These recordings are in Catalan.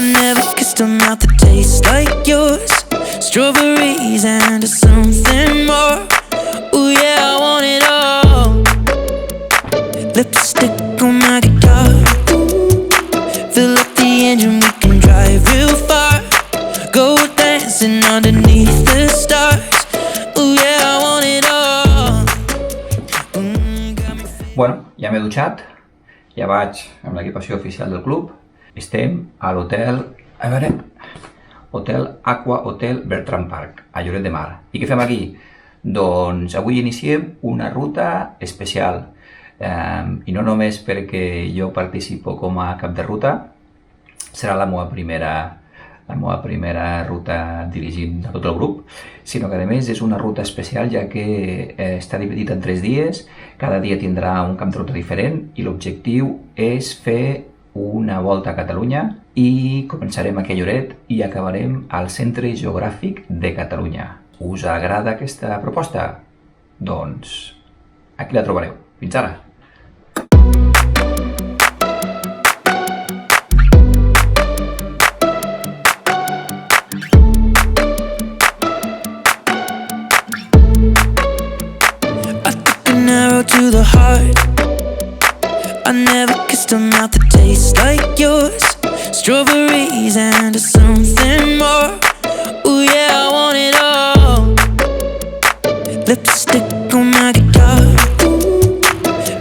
I never kissed a mouth that tastes like yours. Strawberries and something more. Ooh yeah, I want it all. Lipstick on my guitar. Fill up the engine, we can drive real far. Go dancing underneath the stars. Ooh yeah, I want it all. Bueno, ja m'he dutxat. Ja vaig amb l'equipació oficial del club. Estem a l'hotel, Hotel Aqua Hotel Bertram Park, a Lloret de Mar. I què fem aquí? Doncs avui iniciem una ruta especial. I no només perquè jo participo com a cap de ruta, serà la meva primera ruta dirigint a tot el grup, sinó que a més és una ruta especial ja que està dividida en 3 dies, cada dia tindrà un camp de ruta diferent i l'objectiu és fer una volta a Catalunya i començarem aquí a Lloret i acabarem al centre geogràfic de Catalunya. Us agrada aquesta proposta? Doncs aquí la trobareu. Fins ara! To the heart, I never kissed a mouth that tastes like yours. Strawberries and something more. Ooh yeah, I want it all. Lipstick on my guitar.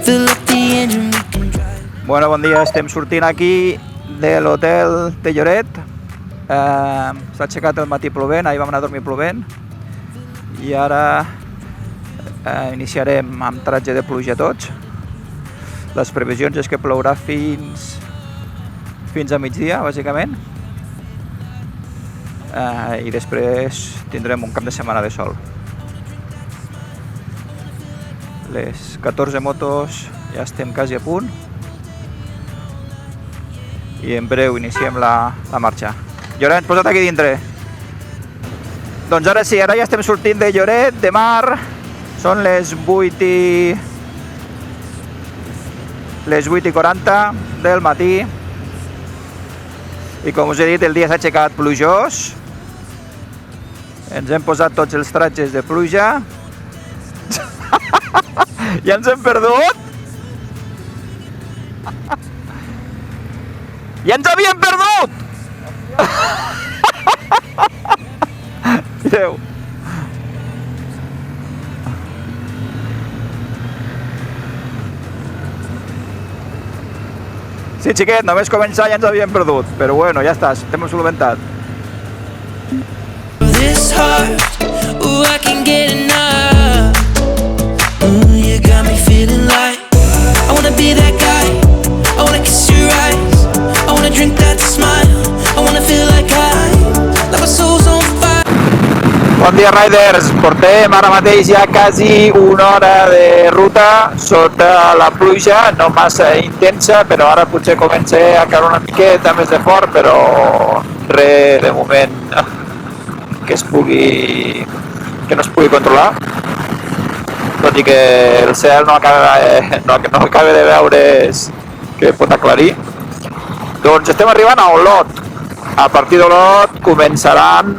Fill up the engine, we can drive. Bueno, bon dia, estem sortint aquí de l'hotel de Lloret. S'ha aixecat el matí plovent, ahir vam anar a dormir plovent i ara iniciarem amb tratge de pluja tots. Les previsions és que plourà fins a migdia, bàsicament. I després tindrem un cap de setmana de sol. Les 14 motos ja estem quasi a punt. I en breu iniciem la marxa. Llorenç, posa't aquí dintre. Doncs ara sí, ara ja estem sortint de Lloret de Mar. Són les 8:40 del matí i com us he dit el dia s'ha aixecat plujós. Ens hem posat tots els tratges de pluja. Ja ens hem perdut? Ja ens havíem perdut! Mireu. Sí, xiquet, només començar ja ens havíem perdut, però bueno, ja està, estem solventat. This heart, ooh, I can get enough. Ooh, you got me feeling like I wanna be that guy. I wanna kiss your eyes. I wanna drink that smile. I wanna feel like my soul's on fire. Bon dia, riders! Portem ara mateix ja quasi una hora de ruta sota la pluja, no massa intensa, però ara potser comença a caure una miqueta més de fort, però res de moment que no es pugui controlar, tot i que el cel no acaba de veure's que pot aclarir. Doncs estem arribant a Olot. A partir d'Olot començaran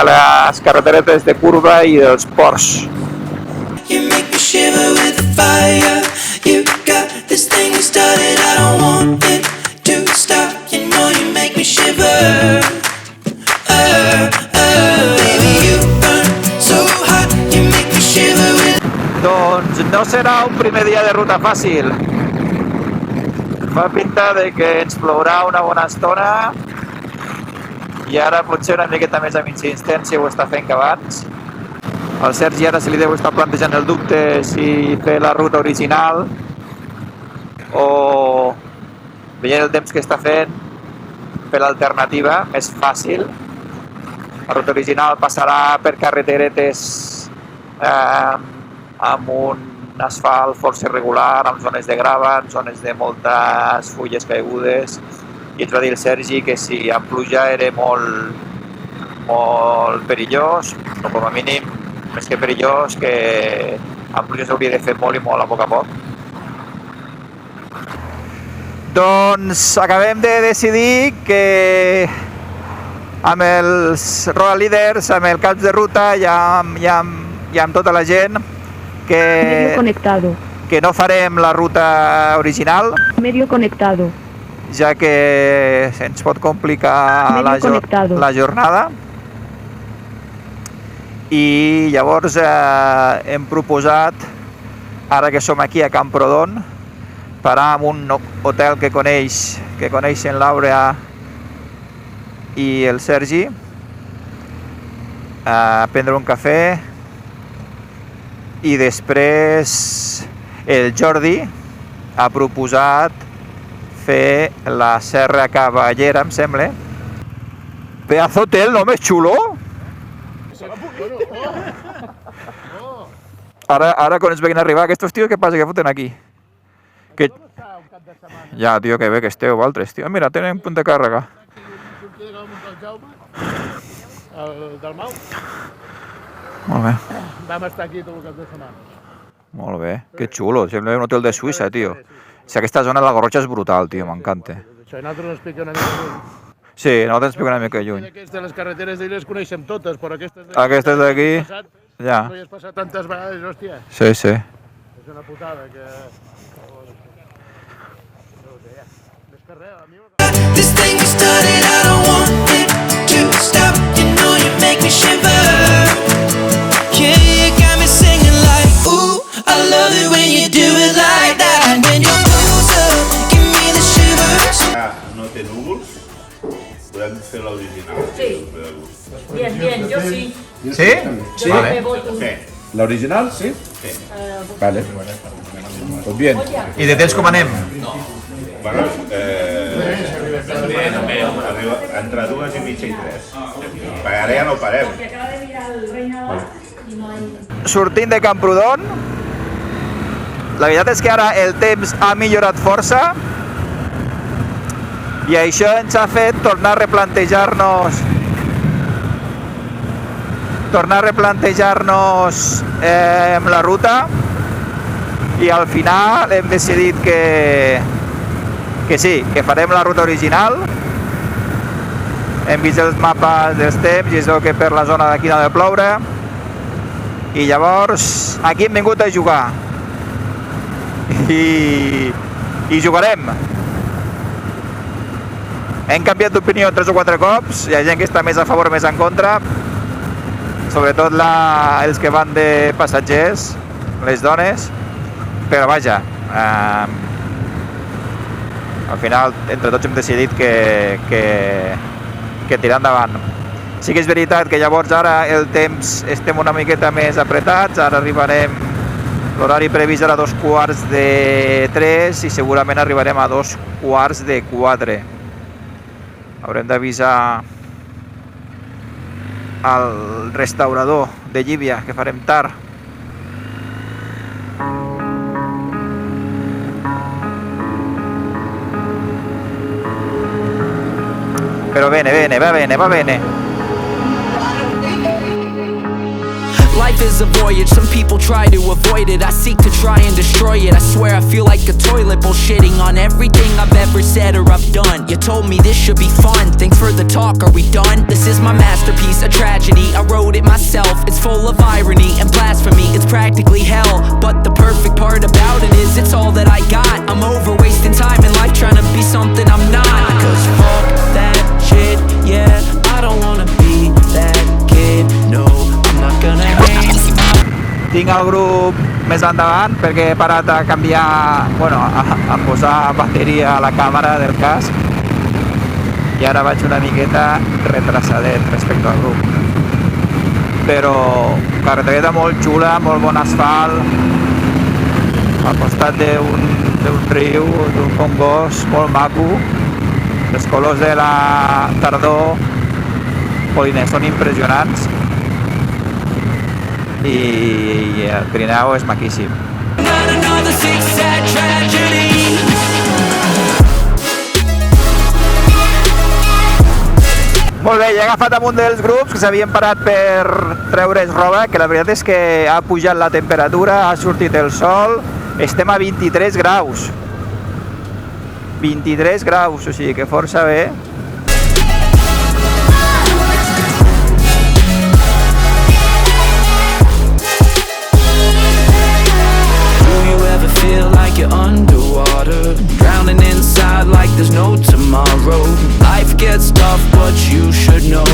les carreteretes de curva i dels ports. You make me shiver with the fire. You got this thing you started. I don't want it to stop. You know you make me shiver. Baby, you burn so hot. You make me shiver with. Doncs no serà un primer dia de ruta fàcil. Fa pinta de que ens plourà una bona estona i ara potser una miqueta més a mitja distància ho està fent que abans. Al Sergi ara se li deu estar plantejant el dubte si fer la ruta original o, veient el temps que està fent, fer l'alternativa més fàcil. La ruta original passarà per carreteretes amb un asfalt força irregular, amb zones de grava, amb zones de moltes fulles caigudes, i ens va dir el Sergi que si amb pluja era molt perillós, o com a mínim més que perillós, que amb pluja s'hauria de fer molt i molt a poc. Doncs acabem de decidir que amb els road leaders, amb el caps de ruta i amb tota la gent Medio conectado. que no farem la ruta original, Medio conectado. ja que se'ns pot complicar Medio conectado. la jornada. I llavors hem proposat, ara que som aquí a Camprodon, parar en un hotel que coneixen l'Àurea i el Sergi, a prendre un cafè, i després el Jordi ha proposat fer la Serra Cavallera, em sembla. Pedazo hotel, no més xulo? Ara quan ens veguin arribar, aquests tios, què passa, què foten aquí? Que... Ja, tio, que bé que esteu, vosaltres, tio. Mira, tenen punt de càrrega. El del Mau. Molt bé. Vam estar aquí tot el cap de setmana. Molt bé, que xulo, sembla un hotel de Suïssa, tio. Si aquesta zona de la Garrotxa és brutal, tio, m'encanta. Això i nosaltres ens explica una mica lluny. Sí, nosaltres ens expliquem una mica lluny. Aquestes, les carreteres d'ahir les coneixem totes, però aquestes Aquestes d'aquí, ja. no hi has passat tantes vegades, hòstia. Sí, sí. És una putada que... Més que res, a mi... This thing we started, I don't want it to stop. You know you make me shiver. Yeah, you got me singing like, ooh, I love it when you do it like that. When you're closer, give me the shivers. No té núvols, podem fer l'original. Sí. Bien, bien, yo sí. Sí? Yo me voy con... Sí. ¿La original? Sí. Vale. Pues bien. I de temps com anem? Bueno, arriba entre 2 i mitja i 3. Perquè ara ja no parem. Que acaba de mirar el Reina y no hay... Sortint de Camprodon, la veritat és que ara el temps ha millorat força i això ens ha fet tornar a replantejar-nos la ruta, i al final hem decidit que sí, que farem la ruta original. Hem vist els mapes dels temps i es veu que per la zona d'aquí no ha de ploure, i llavors aquí hem vingut a jugar i jugarem. Hem canviat d'opinió 3 o 4 cops, hi ha gent que està més a favor o més en contra, sobretot els que van de passatgers, les dones, però vaja, al final entre tots hem decidit que tirar endavant. Sí que és veritat que llavors ara el temps estem una miqueta més apretats, ara arribarem, l'horari previst era 2:15 i segurament arribarem a 3:45. Haurem d'avisar al restaurador de Llívia que farem tard. Però va bene. Life is a voyage, some people try to avoid it. I seek to try and destroy it. I swear I feel like a toilet, bullshitting on everything I've ever said or I've done. You told me this should be fun, thanks for the talk, are we done? This is my masterpiece, a tragedy, I wrote it myself. It's full of irony and blasphemy, it's practically hell. But the perfect part about it is it's all that I got. I'm over wasting time in life trying to be something I'm not. Cause fuck that shit, yeah, I don't wanna be that kid, no, I'm not gonna hate. Tinc el grup més endavant perquè he parat a canviar, a posar bateria a la càmera del casc, i ara vaig una miqueta retrasadet respecte al grup. Però carretereta molt xula, molt bon asfalt, al costat d'un riu, d'un congost molt maco. Els colors de la tardor són impressionants i el Pirineu és maquíssim. Molt bé, he agafat amb un dels grups que s'havien parat per treure's roba, que la veritat és que ha pujat la temperatura, ha sortit el sol, estem a 23 graus. 23 graus, o sigui que força bé. Do you ever feel like you're underwater, drowning inside like there's no tomorrow? Life gets tough, but you should know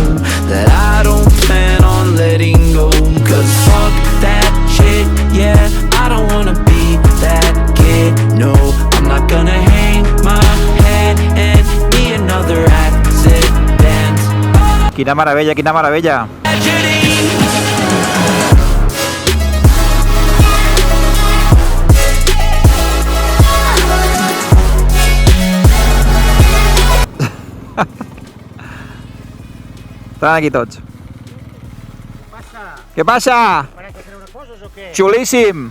that I don't plan on letting go. Cause fuck that shit, yeah, I don't wanna be that kid. No, I'm not gonna hang my head and be another accident. Quina meravella, quina meravella. Estan aquí tots. Què passa? Xulíssim!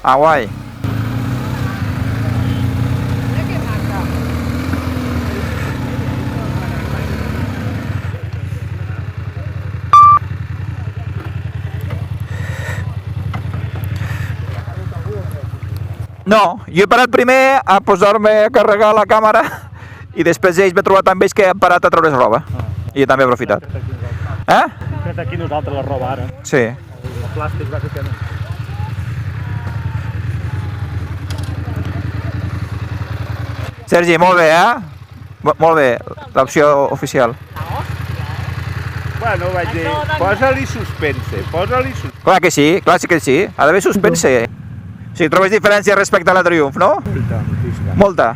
Ah, guai. No, jo he parat primer a posar-me a carregar la càmera i després ells m'he trobat amb ells que han parat a treure's roba. I jo també he aprofitat. Fet aquí nosaltres la roba ara. Sí. El plàstic, bàsicament. Sergi, molt bé, Molt bé, l'opció oficial. Bueno, vaig dir, posa-li suspense, posa-li suspense. Clar que sí, clar que sí. Ha d'haver suspense. O sigui, trobes diferència respecte a la Triumph, no? Molta.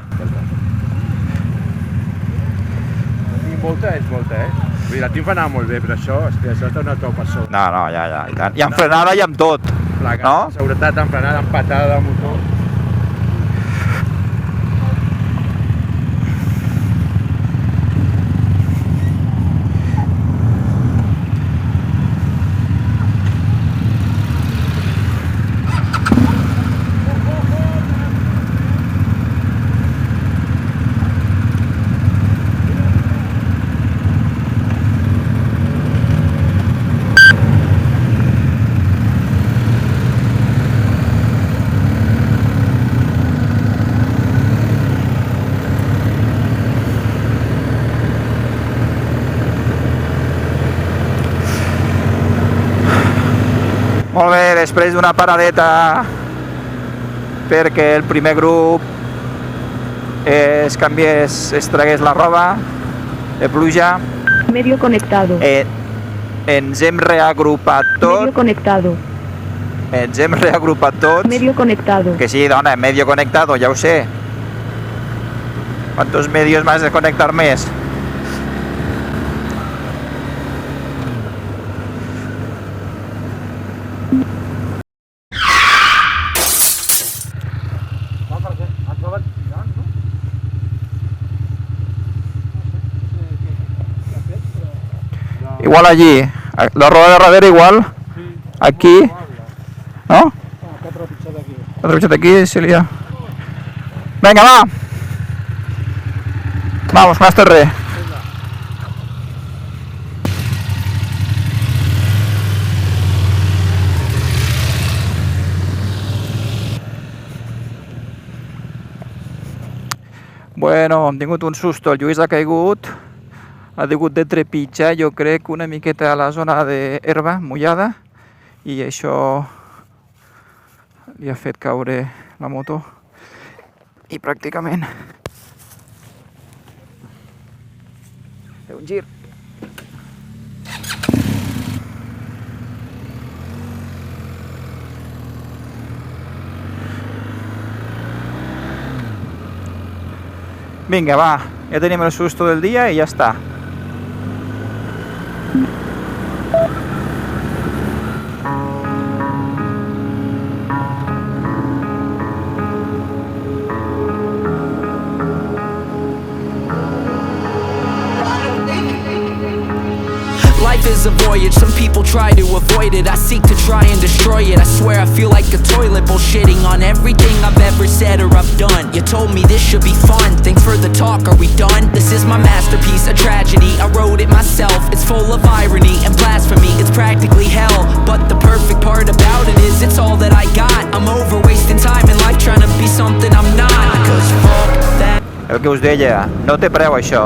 Molta és molta, Vull dir, la Triumph anava molt bé, però això, hòstia, això està una altra persona. No, ja, i tant. I amb frenada i amb tot, no? Seguretat, amb frenada, amb patada de motor. Molt bé, després d'una paradeta perquè el primer grup es tragués la roba de pluja. Medio conectado. Ens hem reagrupat tot. Medio conectado. Ens hem reagrupat tots. Medio conectado. Que sí, dona, medio conectado, ja ho sé. ¿Cuántos medios más de conectar més? Igual allí, la roda de darrere igual, aquí, ¿no? Otro bicho de aquí, Celia. Venga, va. Vamos, más terre. Bueno, hem tingut un susto, el Lluís ha caigut, ha hagut de trepitjar, jo crec, una miqueta a la zona d'herba mullada i això li ha fet caure la moto i pràcticament té un gir. Vinga, va, ja tenim el susto del dia i ja està. Life is a voyage, some people try to avoid it. I seek to try and destroy it. I swear I feel like a toilet, bullshitting on everything I've ever said or I've done. You told me this should be fun, thanks for the talk, are we done? This is my masterpiece, a tragedy, I wrote it myself. It's full of irony and blasphemy, it's practically hell. But the perfect part about it is it's all that I got. I'm over wasting time in life trying to be someone something I'm not. Cause fuck that. El que us deia, no té preu això.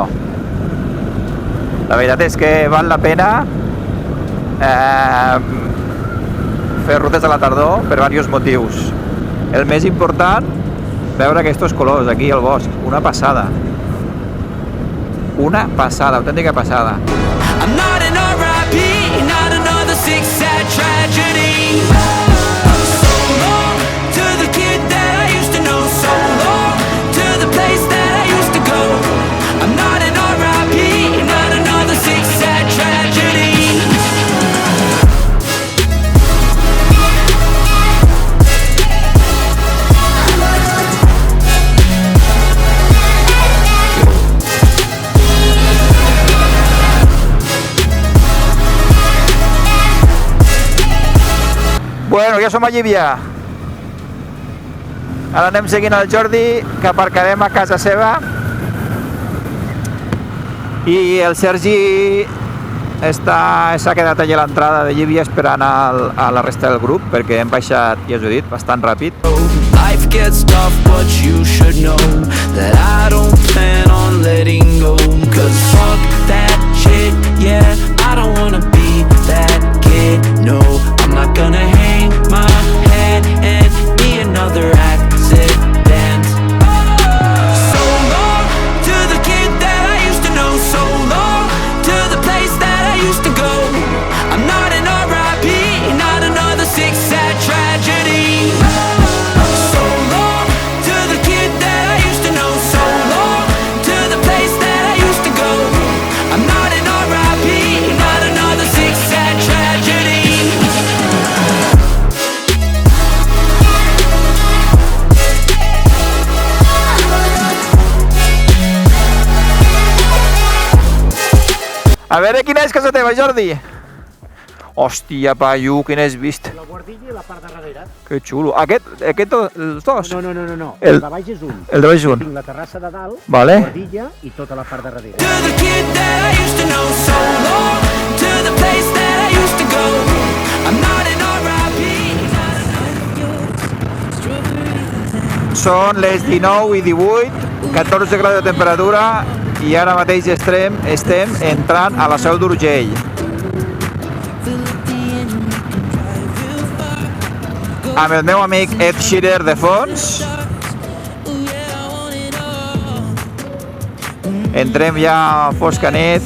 La veritat és que val la pena fer rutes a la tardor per diversos motius. El més important, veure aquests colors aquí al bosc, una passada. Una passada, autèntica passada. I'm not an R.I.P., not another six sad tragedy. So long to the kid that I used to know. So long to the place that I used to go. I'm not an R.I.P., not another six sad tragedy. Bueno, ja som a Llívia. Ara anem seguint el Jordi, que aparcarem a casa seva. I el Sergi s'ha quedat allà a l'entrada de Llívia esperant a la resta del grup, perquè hem baixat, ja us ho he dit, bastant ràpid. Life gets tough, but you should know that I don't plan on letting go. Cause fuck that shit, yeah, I don't wanna be that kid. No, I'm not gonna hang my head and be another accident. So long to the kid that I used to know. So long to the place that I used to go. I'm not an R.I.P., not another six sad tragedy. So long to the kid that I used to know. So long to the place that I used to go. I'm not an R.I.P., not another six sad tragedy. A veure, quina és casa teva, Jordi? Hòstia, paio, quin has vist? La guardilla i la part de darrere. Que xulo. Aquest els dos? No. El de baix és un. El de baix és un. Tinc la terrassa de dalt, Vale. la guardilla i tota la part de darrere. To the kid that I used to know. So long to the place that I used to go. I'm not an R.I.P. Són les 19 i 18, 14 graus de temperatura i ara mateix estem entrant a la Seu d'Urgell. Amb el meu amic Ed Sheeran de fons. Entrem ja a fosca nit.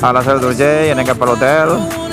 A la Seu d'Urgell, anem cap a l'hotel.